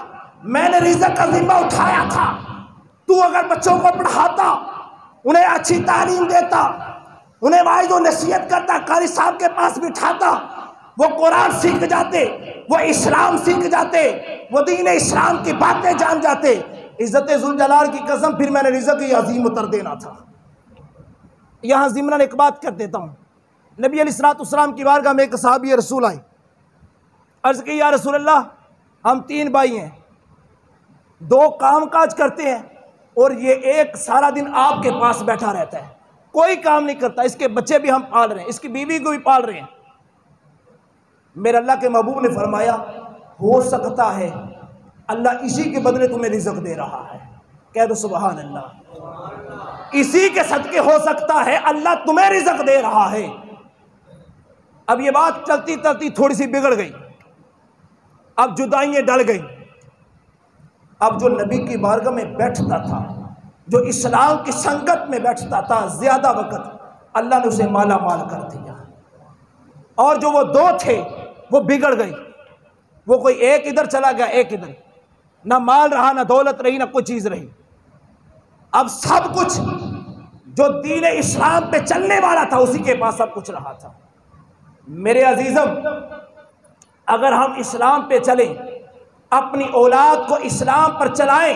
मैंने रिज़्क़ का जिम्मा उठाया था। तू अगर बच्चों को पढ़ाता, उन्हें अच्छी तालीम देता, उन्हें वाइज और नसीहत करता, कारी साहब के पास बिठाता, वो कुरान सीख जाते, वो इस्लाम सीख जाते, वो दीन इस्लाम की बातें जान जाते। इज्जत जुल जलाल की कसम, फिर मैंने रिज़्क़ ही अजीम उतर देना था। यहाँ ज़िम्नन एक बात कर देता हूँ। नबी अलैहिस्सलाम की बारगाह में एक सहाबी रसूल आए, अर्ज़ की या रसूल अल्लाह, हम 3 भाई हैं, 2 काम काज करते हैं और ये एक सारा दिन आपके पास बैठा रहता है, कोई काम नहीं करता। इसके बच्चे भी हम पाल रहे हैं, इसकी बीवी को भी पाल रहे हैं। मेरे अल्लाह के महबूब ने फरमाया, हो सकता है अल्लाह इसी के बदले तुम्हें रिज़्क़ दे रहा है। कह दो सुभान अल्लाह। इसी के सदके हो सकता है अल्लाह तुम्हें रिज़्क़ दे रहा है। अब ये बात चलती चलती थोड़ी सी बिगड़ गई, अब जुदाइयाँ डल गई। अब जो नबी की बारगाह में बैठता था, जो इस्लाम की संगत में बैठता था ज़्यादा वक़्त, अल्लाह ने उसे माला माल कर दिया। और जो वो 2 थे वो बिगड़ गई, वो कोई एक इधर चला गया, एक इधर, ना माल रहा, ना दौलत रही, ना कोई चीज़ रही। अब सब कुछ जो दीन इस्लाम पे चलने वाला था उसी के पास सब कुछ रहा था। मेरे अजीज़म, अगर हम इस्लाम पे चलें, अपनी औलाद को इस्लाम पर चलाएं,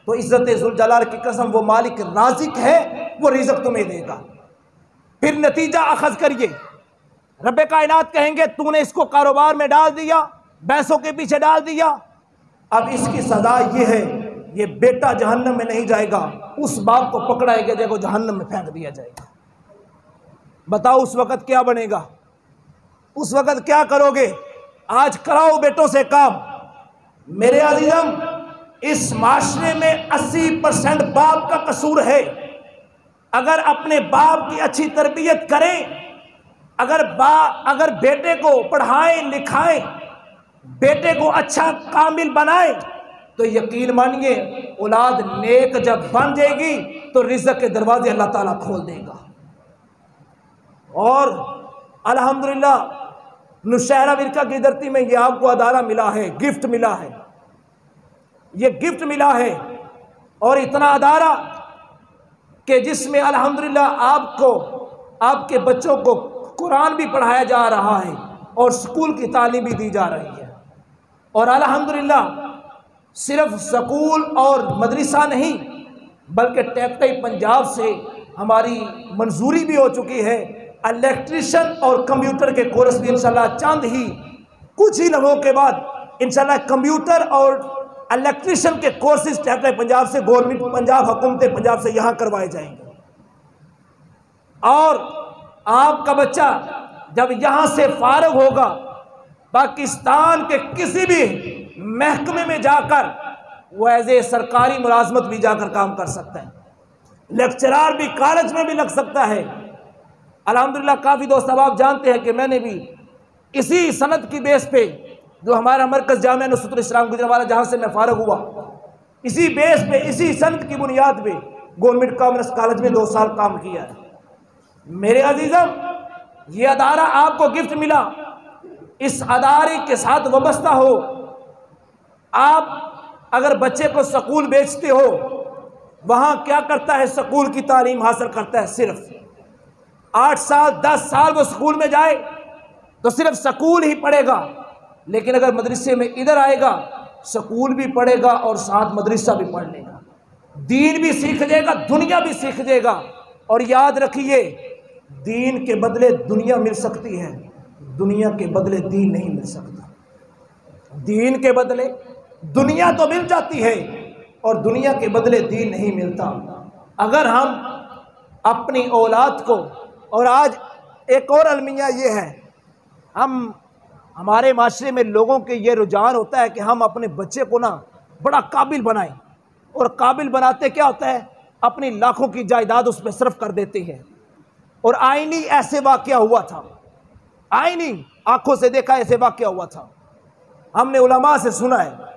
तो इज़्ज़त जुल जलाल की कसम, वो मालिक राज़िक है, वो रिज़्क़ तुम्हें देगा। फिर नतीजा अखज़ करिए, रब्बे कायनात कहेंगे तूने इसको कारोबार में डाल दिया, पैसों के पीछे डाल दिया, अब इसकी सज़ा ये है, ये बेटा जहन्नम में नहीं जाएगा, उस बाप को पकड़ा जाएगा, वो जहन्नम में फेंक दिया जाएगा। बताओ उस वक़्त क्या बनेगा, उस वक़्त क्या करोगे? आज कराओ बेटों से काम। मेरे अज़ीज़म, इस माशरे में 80% बाप का कसूर है। अगर अपने बाप की अच्छी तरबियत करें, अगर बेटे को पढ़ाएं लिखाएं, बेटे को अच्छा कामिल बनाएं, तो यकीन मानिए औलाद नेक जब बन जाएगी तो रिज़्क़ के दरवाजे अल्लाह ताला खोल देगा। और अल्हम्दुलिल्लाह नुशहरा विरका की धरती में ये आपको अदारा मिला है, गिफ्ट मिला है, ये गिफ्ट मिला है। और इतना अदारा कि जिसमें अल्हम्दुलिल्लाह आपको, आपके बच्चों को कुरान भी पढ़ाया जा रहा है और स्कूल की तालीम भी दी जा रही है। और अल्हम्दुलिल्लाह सिर्फ स्कूल और मदरसा नहीं, बल्कि टैक्टाई पंजाब से हमारी मंजूरी भी हो चुकी है। इलेक्ट्रिशियन और कंप्यूटर के कोर्स भी इंशाल्लाह चंद ही कुछ ही लम्हों के बाद इंशाल्लाह कंप्यूटर और इलेक्ट्रिशियन के कोर्सेज टैक्टाई पंजाब से, गवर्नमेंट पंजाब, हुकूमत पंजाब से यहाँ करवाए जाएंगे। और आपका बच्चा जब यहाँ से फारिग होगा, पाकिस्तान के किसी भी महकमे में जाकर वो एज ए सरकारी मुलाजमत भी जाकर काम कर सकता है, लेक्चरार भी कॉलेज में भी लग सकता है। अल्हम्दुलिल्लाह काफ़ी दोस्त अब आप जानते हैं कि मैंने भी इसी सनद की बेस पे, जो हमारा मरकज़ जामिया नुसरतुल इस्लाम गुजरांवाला जहाँ से मैं फारिग हुआ, इसी बेस पे, इसी सनद की बुनियाद पे गवर्नमेंट कॉमर्स कॉलेज में 2 साल काम किया है। मेरे अजीज़म, ये अदारा आपको गिफ्ट मिला, इस अदारे के साथ वाबस्ता हो। आप अगर बच्चे को स्कूल भेजते हो, वहाँ क्या करता है, स्कूल की तालीम हासिल करता है। सिर्फ 8 साल 10 साल वो स्कूल में जाए तो सिर्फ स्कूल ही पढ़ेगा, लेकिन अगर मदरसे में इधर आएगा, स्कूल भी पढ़ेगा और साथ मदरसा भी पढ़ लेगा, दीन भी सीख जाएगा, दुनिया भी सीख जाएगा। और याद रखिए, दीन के बदले दुनिया मिल सकती है, दुनिया के बदले दीन नहीं मिल सकता। दीन के बदले दुनिया तो मिल जाती है और दुनिया के बदले दीन नहीं मिलता। अगर हम अपनी औलाद को, और आज एक और अलमिया ये है, हमारे माशरे में लोगों के ये रुझान होता है कि हम अपने बच्चे को ना बड़ा काबिल बनाएं, और काबिल बनाते क्या होता है, अपनी लाखों की जायदाद उस पर सर्फ कर देते हैं। और आईनी ऐसे वाक़या हुआ था, आईनी आंखों से देखा ऐसे वाक़या हुआ था। हमने उलमा से सुना है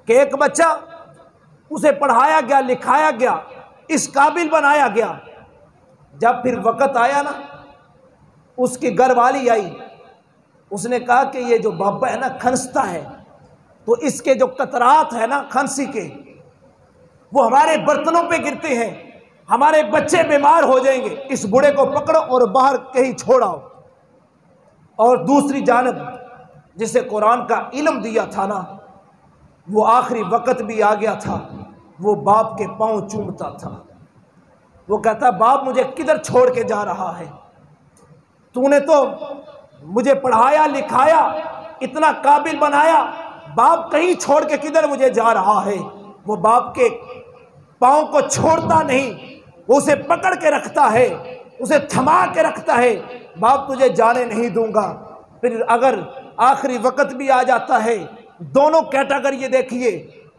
कि एक बच्चा, उसे पढ़ाया गया, लिखाया गया, इस काबिल बनाया गया, जब फिर वक़्त आया ना, उसकी घरवाली आई, उसने कहा कि ये जो बाबा है ना खनसता है, तो इसके जो कतरात है ना खांसी के, वो हमारे बर्तनों पे गिरते हैं, हमारे बच्चे बीमार हो जाएंगे, इस बूढ़े को पकड़ो और बाहर कहीं छोड़ाओ। और दूसरी जानब जिसे कुरान का इल्म दिया था ना, वो आखिरी वक्त भी आ गया था, वो बाप के पांव चूमता था। वो कहता, बाप मुझे किधर छोड़ के जा रहा है? तूने तो मुझे पढ़ाया लिखाया, इतना काबिल बनाया, बाप कहीं छोड़ के किधर मुझे जा रहा है? वो बाप के पांव को छोड़ता नहीं, वो उसे पकड़ के रखता है, उसे थमा के रखता है। बाप तुझे जाने नहीं दूंगा। फिर अगर आखिरी वक्त भी आ जाता है, दोनों कैटेगरी देखिए,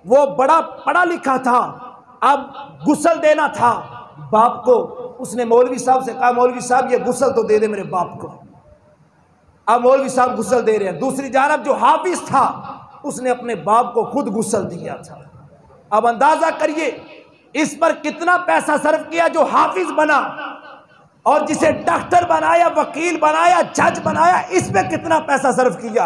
वो बड़ा पढ़ा लिखा था, अब गुस्ल देना था बाप को। उसने मौलवी साहब से कहा, मौलवी साहब ये गुस्ल तो दे दे मेरे बाप को। अब मौलवी साहब गुस्ल दे रहे हैं। दूसरी जानब जो हाफिज था, उसने अपने बाप को खुद गुस्ल दिया था। अब अंदाजा करिए इस पर कितना पैसा सर्फ किया जो हाफिज बना, और जिसे डॉक्टर बनाया, वकील बनाया, जज बनाया, इस पे कितना पैसा सर्फ किया।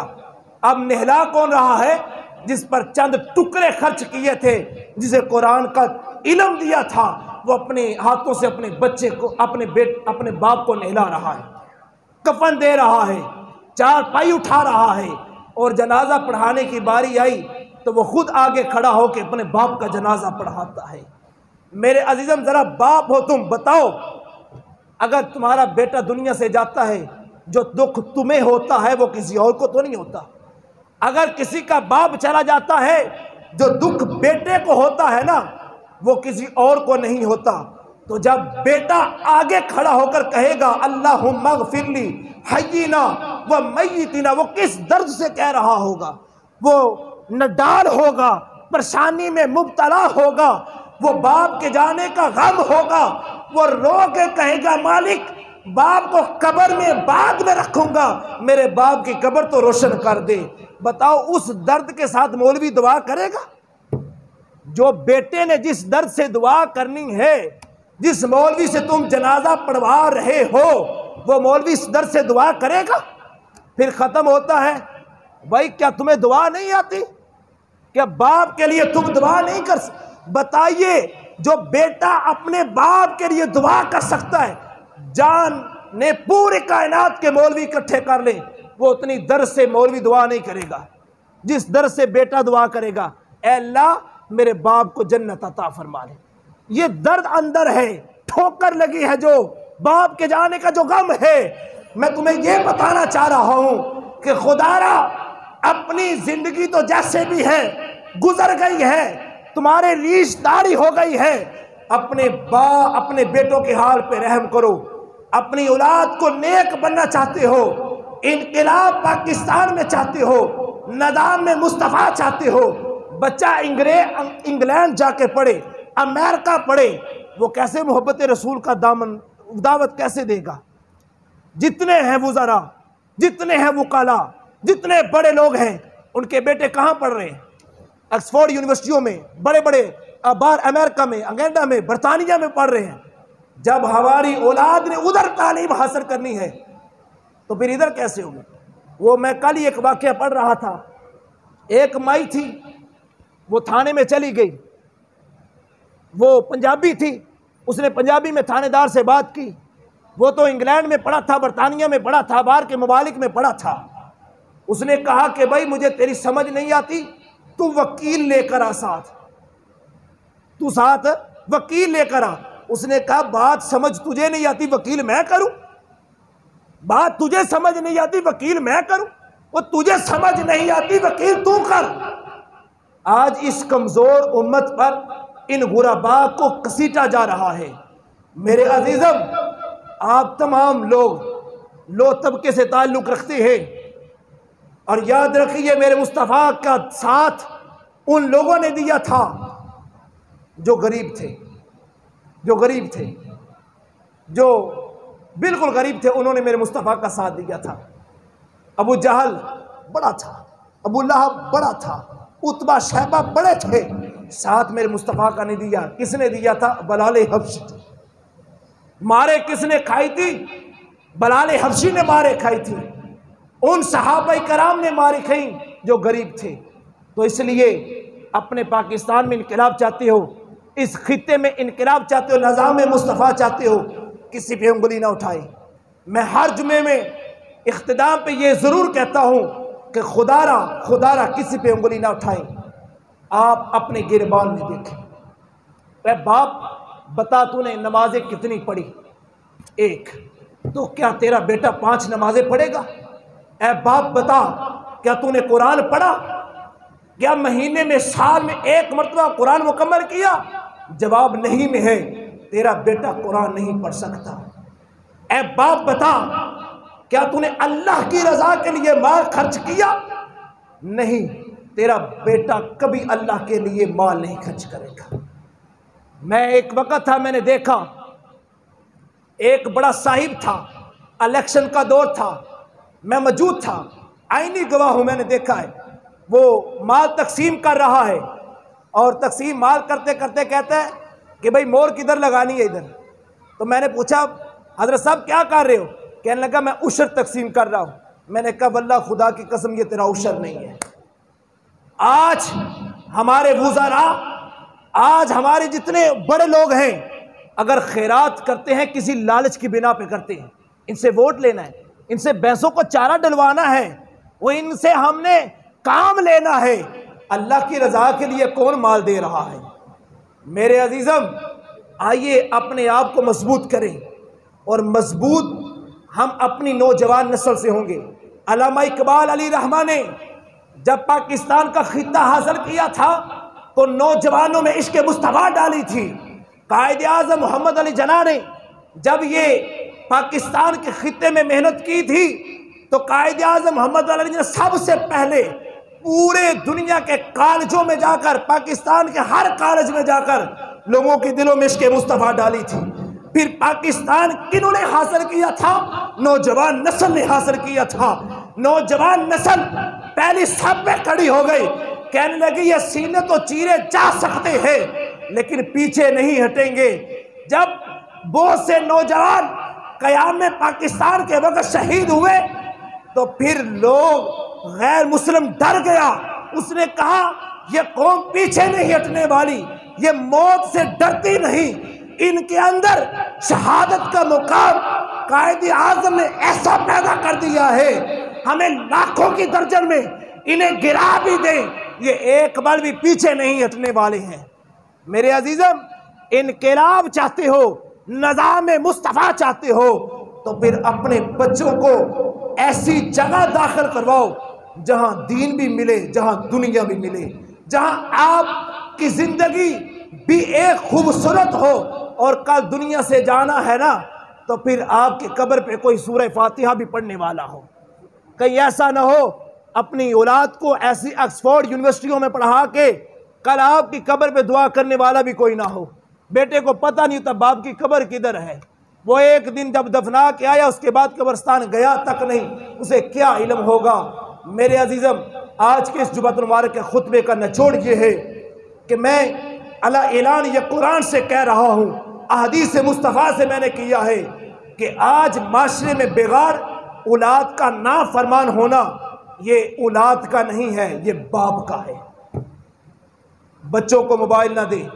अब नहला कौन रहा है? जिस पर चंद टुकड़े खर्च किए थे, जिसे कुरान का इल्म दिया था, वो अपने हाथों से अपने बच्चे को, अपने बाप को नहला रहा है, कफन दे रहा है, चारपाई उठा रहा है। और जनाजा पढ़ाने की बारी आई तो वो खुद आगे खड़ा होकर अपने बाप का जनाजा पढ़ाता है। मेरे अजीजम, जरा बाप हो तुम, बताओ अगर तुम्हारा बेटा दुनिया से जाता है, जो दुख तुम्हें होता है वो किसी और को तो नहीं होता। अगर किसी का बाप चला जाता है, जो दुख बेटे को होता है ना, वो किसी और को नहीं होता। तो जब बेटा आगे खड़ा होकर कहेगा अल्लाहुम्मा ग़फ़िरली हय्यिना व मय्यितिना, वो किस दर्द से कह रहा होगा? वो नडाल होगा, परेशानी में मुब्तला होगा, वो बाप के जाने का गम होगा। वो रो के कहेगा, मालिक बाप को कब्र में बाद में रखूंगा, मेरे बाप की कब्र तो रोशन कर दे। बताओ उस दर्द के साथ मौलवी दुआ करेगा? जो बेटे ने जिस दर्द से दुआ करनी है, जिस मौलवी से तुम जनाजा पढ़वा रहे हो, वो मौलवी इस दर्द से दुआ करेगा? फिर खत्म होता है, भाई क्या तुम्हें दुआ नहीं आती? क्या बाप के लिए तुम दुआ नहीं कर? बताइए, जो बेटा अपने बाप के लिए दुआ कर सकता है, जान ने पूरे कायनात के मौलवी इकट्ठे कर ले, वो उतनी दर्द से मौलवी दुआ नहीं करेगा जिस दर्द से बेटा दुआ करेगा, ऐ अल्लाह मेरे बाप को जन्नत अता फरमा ले। ये दर्द अंदर है, ठोकर लगी है, जो बाप के जाने का जो गम है। मैं तुम्हें ये बताना चाह रहा हूं कि खुदारा अपनी जिंदगी तो जैसे भी है गुजर गई है, तुम्हारे रिश्तेदारी हो गई है। अपने बेटों के हाल पे रहम करो। अपनी औलाद को नेक बनना चाहते हो, इनकलाब पाकिस्तान में चाहते हो, नदाम में मुस्तफ़ा चाहते हो, बच्चा इंग्लैंड जाके पढ़े, अमेरिका पढ़े, वो कैसे मोहब्बत रसूल का दामन दावत कैसे देगा? जितने हैं वुज़रा, जितने हैं वकाला, जितने बड़े लोग हैं, उनके बेटे कहाँ पढ़ रहे हैं? ऑक्सफोर्ड यूनिवर्सिटियों में, बड़े बड़े बाहर अमेरिका में, अंग्लैंड में, बरतानिया में पढ़ रहे हैं। जब हमारी औलाद ने उधर तालीम हासिल करनी है तो फिर इधर कैसे होगी? वो मैं कल ही एक वाक़या पढ़ रहा था। एक माई थी, वो थाने में चली गई, वो पंजाबी थी, उसने पंजाबी में थानेदार से बात की। वो तो इंग्लैंड में पढ़ा था, बरतानिया में पढ़ा था, बाहर के ममालिक में पढ़ा था। उसने कहा कि भाई मुझे तेरी समझ नहीं आती, तू वकील लेकर आ साथ, तू साथ वकील लेकर आ। उसने कहा बात समझ तुझे नहीं आती, वकील मैं करूं? बात तुझे समझ नहीं आती, वकील मैं करूं? वो तुझे समझ नहीं आती, वकील तू कर। आज इस कमजोर उम्मत पर इन गुरबा को कसीटा जा रहा है। मेरे अजीजम, आप तमाम लोग लो तबके से ताल्लुक़ रखते हैं, और याद रखिए मेरे मुस्तफ़ा का साथ उन लोगों ने दिया था जो गरीब थे, जो गरीब थे, जो बिल्कुल गरीब थे, उन्होंने मेरे मुस्तफ़ा का साथ दिया था। अबू जहल बड़ा था, अबू लहब बड़ा था, उतबा शैबा बड़े थे, साथ मेरे मुस्तफ़ा का नहीं दिया। किसने दिया था? बलाले हबशी। मारे किसने खाई थी? बलाले हबशी ने मारे खाई थी। उन सहाबा कराम ने मारी खाई जो गरीब थे। तो इसलिए अपने पाकिस्तान में इनकलाब चाहते हो, इस खित्ते में इनकलाब चाहते हो, निज़ाम मुस्तफ़ा चाहते हो, किसी पे उंगली ना उठाए। मैं हर जुमे में इख्तिताम पे ये ज़रूर कहता हूँ कि खुदारा किसी पे उंगली ना उठाएं। आप अपने गिरबान में देखें। अरे बाप बता, तूने नमाजें कितनी पढ़ी? एक। तो क्या तेरा बेटा 5 नमाजें पढ़ेगा? ऐ बाप बता, क्या तूने कुरान पढ़ा? क्या महीने में, साल में 1 मरतबा कुरान मुकम्मल किया? जवाब नहीं में है, तेरा बेटा कुरान नहीं पढ़ सकता। ऐ बाप बता, क्या तूने अल्लाह की रजा के लिए माल खर्च किया? नहीं, तेरा बेटा कभी अल्लाह के लिए माल नहीं खर्च करेगा। मैं एक वक्त था, मैंने देखा एक बड़ा साहिब था, इलेक्शन का दौर था, मैं मौजूद था, आईनी गवाह हूं, मैंने देखा है। वो माल तकसीम कर रहा है और तकसीम माल करते करते कहता है कि भाई मोर किधर लगानी है इधर। तो मैंने पूछा हजरत साहब क्या कर रहे हो? कहने लगा मैं उशर तकसीम कर रहा हूं। मैंने कहा वल्लाह खुदा की कसम ये तेरा उशर नहीं है। आज हमारे वुज़ारा, आज हमारे जितने बड़े लोग हैं, अगर खैरात करते हैं किसी लालच की बिना पे करते हैं, इनसे वोट लेना है, इनसे भैंसों को चारा डलवाना है, वो इनसे हमने काम लेना है, अल्लाह की रजा के लिए कौन माल दे रहा है? मेरे अजीजम, आइए अपने आप को मजबूत करें, और मजबूत हम अपनी नौजवान नस्ल से होंगे। अल्लामा इकबाल अली रहमान ने जब पाकिस्तान का खिता हासिल किया था तो नौजवानों में इश्क मुस्तफा डाली थी। कायदे आज़म मोहम्मद अली जिन्ना ने जब ये पाकिस्तान के खिते में मेहनत की थी तो कायदे आज़म मोहम्मद अली जिन्ना ने सबसे पहले पूरे दुनिया के कॉलेजों में जाकर, पाकिस्तान के हर कॉलेज में जाकर लोगों के दिलों में इश्क मुस्तफा डाली थी। फिर पाकिस्तान किन्होंने हासिल किया था? नौजवान नस्ल ने हासिल किया था। नौजवान नस्ल पहली सब पे खड़ी हो गई, कहने लगी ये सीने तो चीरे जा सकते हैं लेकिन पीछे नहीं हटेंगे। जब बहुत से नौजवान क़याम में पाकिस्तान के वक्त शहीद हुए तो फिर लोग गैर मुस्लिम डर गया। उसने कहा ये कौम पीछे नहीं हटने वाली, ये मौत से डरती नहीं, इनके अंदर शहादत का मुकाम कायदे आज़म ने ऐसा पैदा कर दिया है, हमें लाखों की दर्जन में इन्हें गिरा भी दे, ये एक बार भी पीछे नहीं हटने वाले हैं। मेरे अजीजम, इनकलाब चाहते हो, निज़ाम मुस्तफ़ा चाहते हो, तो फिर अपने बच्चों को ऐसी जगह दाखिल करवाओ जहां दीन भी मिले, जहां दुनिया भी मिले, जहां आपकी जिंदगी भी एक खूबसूरत हो। और कल दुनिया से जाना है ना, तो फिर आपकी कब्र पे कोई सूरह फातिहा भी पढ़ने वाला हो। कहीं ऐसा ना हो अपनी औलाद को ऐसी ऑक्सफोर्ड यूनिवर्सिटियों में पढ़ा के कल आपकी कब्र पे दुआ करने वाला भी कोई ना हो। बेटे को पता नहीं होता बाप की कब्र किधर है, वो एक दिन जब दफना के आया उसके बाद कब्रस्तान गया तक नहीं, उसे क्या इल्म होगा। मेरे अजीजम, आज के इस जुमातुल मुबारक के खुतबे का निचोड़ ये है कि मैं अला ऐलान ये कुरान से कह रहा हूँ, अहदीस मुस्तफ़ा से मैंने किया है कि आज माशरे में बेगार औलाद का नाफरमान होना ये औलाद का नहीं है, ये बाप का है। बच्चों को मोबाइल ना दें,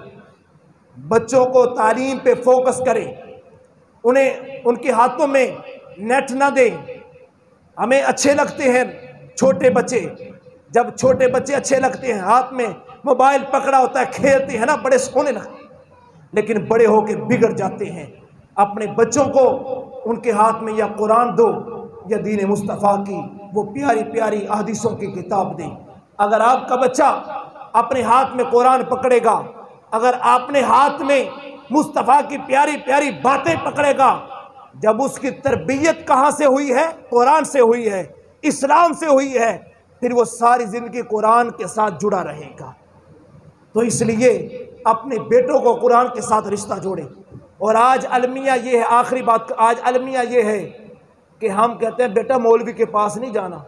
बच्चों को तालीम पे फोकस करें, उन्हें उनके हाथों में नेट ना दें। हमें अच्छे लगते हैं छोटे बच्चे, जब छोटे बच्चे अच्छे लगते हैं, हाथ में मोबाइल पकड़ा होता है, खेलते हैं ना, बड़े सोने लगते हैं, लेकिन बड़े होकर बिगड़ जाते हैं। अपने बच्चों को उनके हाथ में या कुरान दो या दीन मुस्तफ़ा की वो प्यारी प्यारी अहदीसों की किताब दें। अगर आपका बच्चा अपने हाथ में कुरान पकड़ेगा, अगर आपने हाथ में मुस्तफ़ा की प्यारी प्यारी बातें पकड़ेगा, जब उसकी तरबियत कहाँ से हुई है? कुरान से हुई है, इस्लाम से हुई है, फिर वो सारी ज़िंदगी कुरान के साथ जुड़ा रहेगा। तो इसलिए अपने बेटों को कुरान के साथ रिश्ता जोड़ें। और आज अलमिया ये है, आखिरी बात, आज अलमिया ये है कि हम कहते हैं बेटा मौलवी के पास नहीं जाना।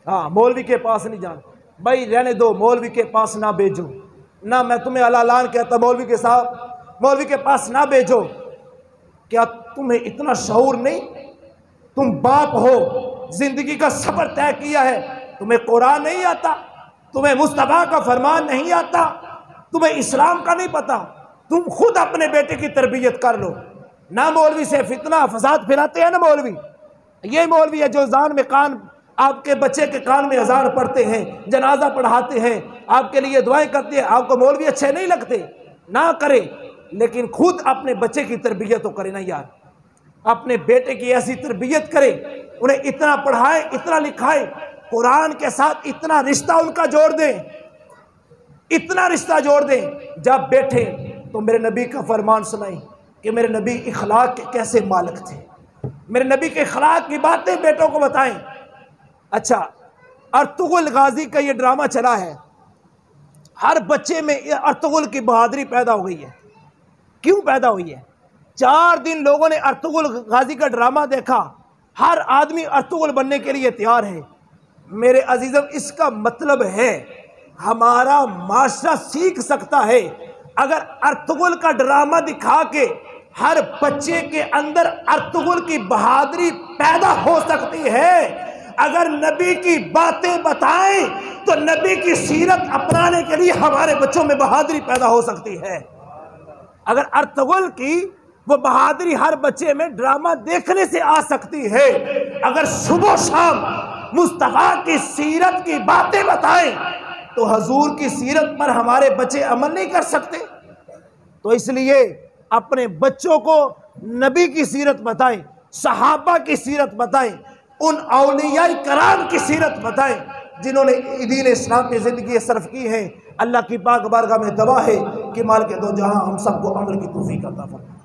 हाँ, मौलवी के पास नहीं जाना, भाई रहने दो, मौलवी के पास ना भेजो ना। मैं तुम्हें अलालान कहता मौलवी के साथ, मौलवी के पास ना भेजो। क्या तुम्हें इतना शऊर नहीं? तुम बाप हो, जिंदगी का सफर तय किया है, तुम्हें कुरान नहीं आता, तुम्हें मुस्तफ़ा का फरमान नहीं आता, तुम्हें इस्लाम का नहीं पता, तुम खुद अपने बेटे की तरबियत कर लो। ना मौलवी से फितना फसाद फैलाते हैं ना मौलवी, ये मौलवी है जो अजान में कान, आपके बच्चे के कान में अजान पढ़ते हैं, जनाजा पढ़ाते हैं, आपके लिए दुआएं करते हैं। आपको मौलवी अच्छे नहीं लगते, ना करे, लेकिन खुद अपने बच्चे की तरबियत तो करे ना यार। अपने बेटे की ऐसी तरबियत करे, उन्हें इतना पढ़ाए, इतना लिखाए, कुरान के साथ इतना रिश्ता उनका जोड़ दें, इतना रिश्ता जोड़ दें। जब बैठे तो मेरे नबी का फरमान सुनाई कि मेरे नबी इखलाक के कैसे मालिक थे, मेरे नबी के इखलाक की बातें बेटों को बताएं। अच्छा, अर्तुगरुल गाजी का ये ड्रामा चला है, हर बच्चे में अर्तुगरुल की बहादुरी पैदा हो गई है। क्यों पैदा हुई है? 4 दिन लोगों ने अर्तुगरुल गाजी का ड्रामा देखा, हर आदमी अर्तुगरुल बनने के लिए तैयार है। मेरे अजीजम, इसका मतलब है हमारा माशरा सीख सकता है। अगर अर्तुगरुल का ड्रामा दिखा के हर बच्चे के अंदर अर्तुगरुल की बहादुरी पैदा हो सकती है, अगर नबी की बातें बताएं तो नबी की सीरत अपनाने के लिए हमारे बच्चों में बहादुरी पैदा हो सकती है। अगर अर्तुगरुल की वो बहादुरी हर बच्चे में ड्रामा देखने से आ सकती है, अगर सुबह शाम मुस्तफा की सीरत की बातें बताएं तो हजूर की सीरत पर हमारे बच्चे अमल नहीं कर सकते। तो इसलिए अपने बच्चों को नबी की सीरत बताएं, सहाबा की सीरत बताएं, उन औलिया कराम की सीरत बताएं जिन्होंने दीन इस्लाम में ज़िंदगी सर्फ की है। अल्लाह की पाक बारगाह में दुआ है कि मालिक दो जहां हम सबको अमल की तौफीक अता फरमाए।